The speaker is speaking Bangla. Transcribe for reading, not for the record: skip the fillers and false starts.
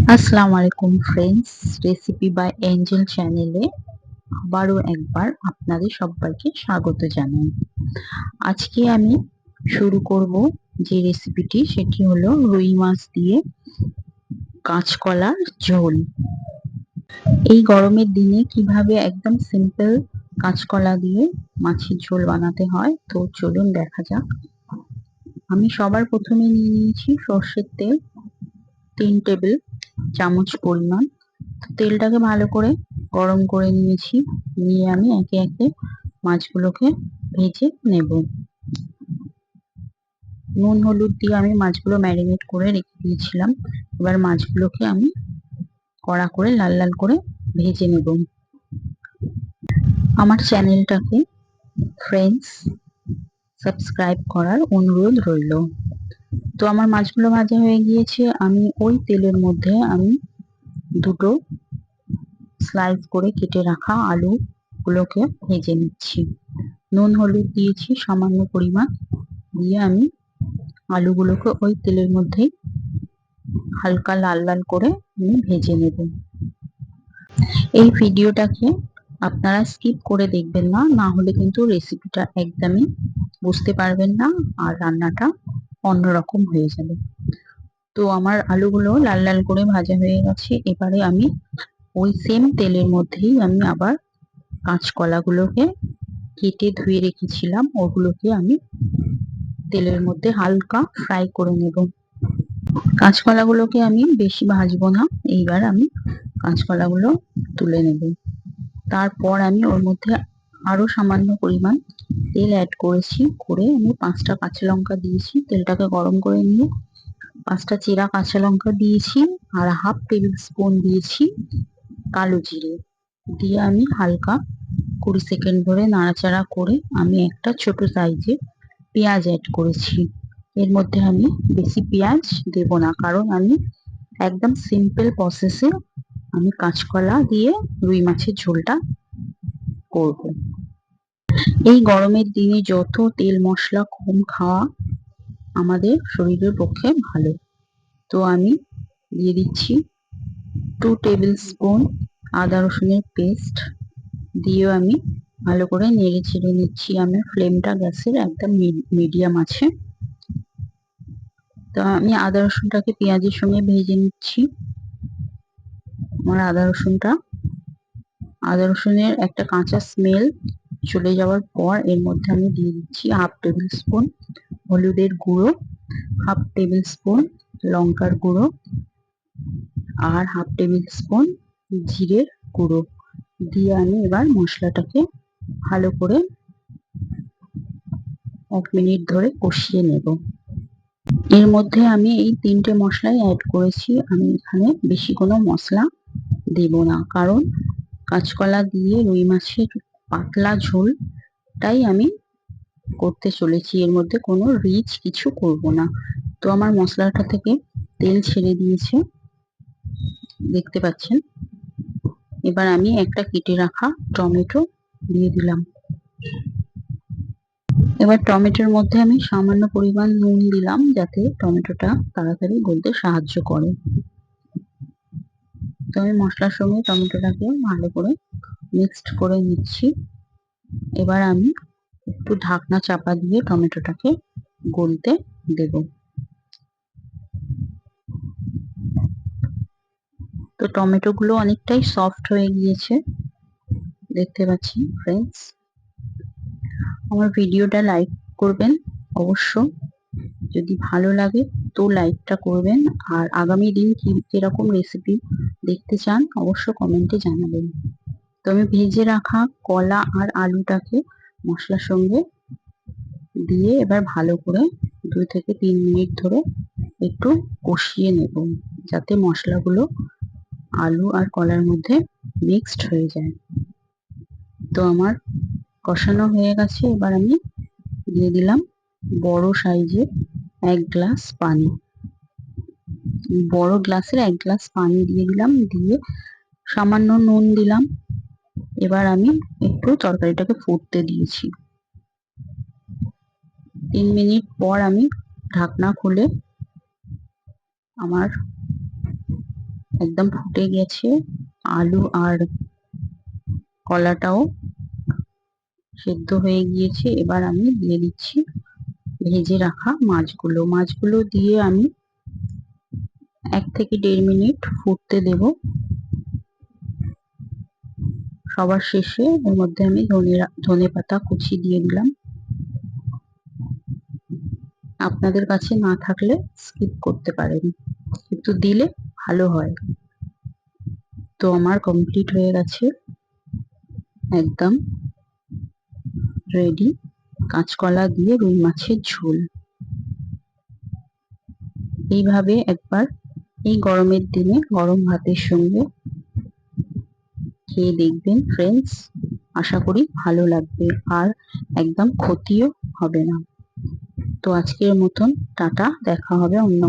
আসসালামু আলাইকুম ফ্রেন্ডস, রেসিপি বাই এঞ্জেল চ্যানেলে আবারও একবার আপনাদের সবাইকে স্বাগত জানাই। আজকে আমি শুরু করব যে রেসিপিটি, সেটি হলো রুই মাছ দিয়ে কাঁচকলার ঝোল। এই গরমের দিনে কিভাবে একদম সিম্পল কাঁচকলা দিয়ে মাছের ঝোল বানাতে হয়, তো চলুন দেখা যাক। আমি সবার প্রথমে নিয়ে নিয়েছি সর্ষের তেল 3 টেবিল চামচ পরিমাণ। তেলটাকে ভালো করে গরম করে নিয়েছি। নিয়ে আমি একে একে মাছগুলোকে ভেজে নেব। নুন হলুদ দিয়ে আমি মাছগুলো ম্যারিনেট করে রেখে দিয়েছিলাম। এবার মাছগুলোকে আমি কড়া করে লাল লাল করে ভেজে নেব। আমার চ্যানেলটাকে ফ্রেন্ডস সাবস্ক্রাইব করার অনুরোধ রইল। তো আমার মাছগুলো ভাজা হয়ে গিয়েছে। আমি ওই তেলের মধ্যে আমি দুটো স্লাইস করে কেটে রাখা আলু গুলোকে ভেজে নিচ্ছি। নুন হলুদ দিয়েছি সামান্য পরিমাণ, দিয়ে আমি আলুগুলোকে ওই তেলের মধ্যেই হালকা লাল লাল করে আমি ভেজে নেব। এই ভিডিওটাকে আপনারা স্কিপ করে দেখবেন না, না হলে কিন্তু রেসিপিটা একদমই বুঝতে পারবেন না আর রান্নাটা অন্যরকম হয়ে যাবে। তো আমার আলুগুলো লাল লাল করে ভাজা হয়ে গেছে। এবারে আমি ওই সেম তেলের মধ্যেই আমি আবার কাঁচকলাগুলোকে কেটে ধুয়ে রেখেছিলাম, ওগুলোকে আমি তেলের মধ্যে হালকা ফ্রাই করে নেব। কাঁচকলাগুলোকে আমি বেশি ভাজবো না, এইবার আমি কাঁচকলাগুলো তুলে নেব। তারপর আমি ওর মধ্যে আরো সামান্য পরিমাণ তেল অ্যাড করেছি। করে আমি 5টা কাঁচা লঙ্কা দিয়েছি। তেলটাকে গরম করে নিয়ে 5টা চেরা কাঁচা লঙ্কা দিয়েছি আর হাফ টেবিল স্পুন দিয়েছি কালো জিরে। দিয়ে আমি হালকা 20 সেকেন্ড ধরে নাড়াচাড়া করে আমি একটা ছোট সাইজের পেঁয়াজ অ্যাড করেছি। এর মধ্যে আমি বেশি পেঁয়াজ দেব না, কারণ আমি একদম সিম্পল প্রসেসে আমি কাঁচকলা দিয়ে রুই মাছের ঝোলটা করব। এই গরমের দিনে যত তেল মশলা কম খাওয়া আমাদের শরীরের পক্ষে ভালো। তো আমি দিয়ে দিচ্ছি 2 টেবিল স্পুন আদা রসুনের পেস্ট। দিয়েও আমি ভালো করে নেড়ে চেড়ে নিচ্ছি। আমি ফ্লেমটা গ্যাসের একদম মিডিয়াম আছে। তো আমি আদা রসুনটাকে পেঁয়াজের সঙ্গে ভেজে নিচ্ছি। আমার আদা রসুনের একটা কাঁচা স্মেল চলে যাওয়ার পর এর মধ্যে আমি দিয়ে দিচ্ছি হাফ টেবিল স্পুন হলুদের গুঁড়ো, হাফ টেবিল স্পুন লঙ্কার গুঁড়ো আর হাফ টেবিল স্পুন জিরের গুঁড়ো। দিয়ে আমি এবার মশলাটাকে ভালো করে 1 মিনিট ধরে কষিয়ে নেব। এর মধ্যে আমি এই 3টে মশলাই অ্যাড করেছি। আমি এখানে বেশি কোনো মশলা দেব না, কারণ কাঁচকলা দিয়ে রুই মাছের পাতলা ঝোলটাই আমি করতে চলেছি। এর মধ্যে কোনো রিচ কিছু করব না। তো আমার মশলাটা থেকে তেল ছেড়ে দিয়েছে, দেখতে পাচ্ছেন। এবার আমি একটা কেটে রাখা টমেটো দিয়ে দিলাম। এবার টমেটোর মধ্যে আমি সামান্য পরিমাণ নুন দিলাম, যাতে টমেটোটা তাড়াতাড়ি গলতে সাহায্য করে। তো আমি মশলার সঙ্গে টমেটোটাকে ভালো করে মিক্সড করে নিচ্ছি। এবার আমি একটু ঢাকনা চাপা দিয়ে টমেটোটাকে গলতে দেব। তো টমেটো গুলো অনেকটাই সফট হয়ে গিয়েছে, দেখতে পাচ্ছি ফ্রেন্ডস। আমার ভিডিওটা লাইক করবেন অবশ্য, যদি ভালো লাগে তো লাইকটা করবেন। আর আগামী দিন কিরকম রেসিপি দেখতে চান অবশ্য কমেন্টে জানাবেন। তো আমি ভেজে রাখা কলা আর আলুটাকে মশলার সঙ্গে দিয়ে এবার ভালো করে 2 থেকে 3 মিনিট ধরে একটু কষিয়ে নেব, যাতে মশলাগুলো আলু আর কলার মধ্যে মিক্সড হয়ে যায়। তো আমার কষানো হয়ে গেছে। এবার আমি দিয়ে দিলাম বড় সাইজের 1 গ্লাস পানি। বড় গ্লাসের 1 গ্লাস পানি দিয়ে দিলাম, দিয়ে সামান্য নুন দিলাম। এবার আমি একটু তরকারিটাকে ফুটতে দিয়েছি। 3 মিনিট পর আমি ঢাকনা খুলে আমার একদম ফুটে গেছে, আলু আর কলাটাও সেদ্ধ হয়ে গিয়েছে। এবার আমি দিয়ে দিচ্ছি ভেজে রাখা মাছগুলো। মাছগুলো দিয়ে আমি 1 থেকে 1.5 মিনিট ফুটতে দেব। সবার শেষে এর মধ্যে আমি ধনেপাতা কুচি দিয়ে দিলাম। আপনাদের কাছে না থাকলে স্কিপ করতে পারেন, কিন্তু দিলে ভালো হয়। তো আমার কমপ্লিট হয়ে গেছে, একদম রেডি কাঁচকলা দিয়ে রুই মাছের ঝোল। এইভাবে একবার এই গরমের দিনে গরম ভাতের সঙ্গে খেয়ে দেখবেন ফ্রেন্ডস, আশা করি ভালো লাগবে আর একদম ক্ষতিও হবে না। তো আজকের মতন টাটা, দেখা হবে অন্য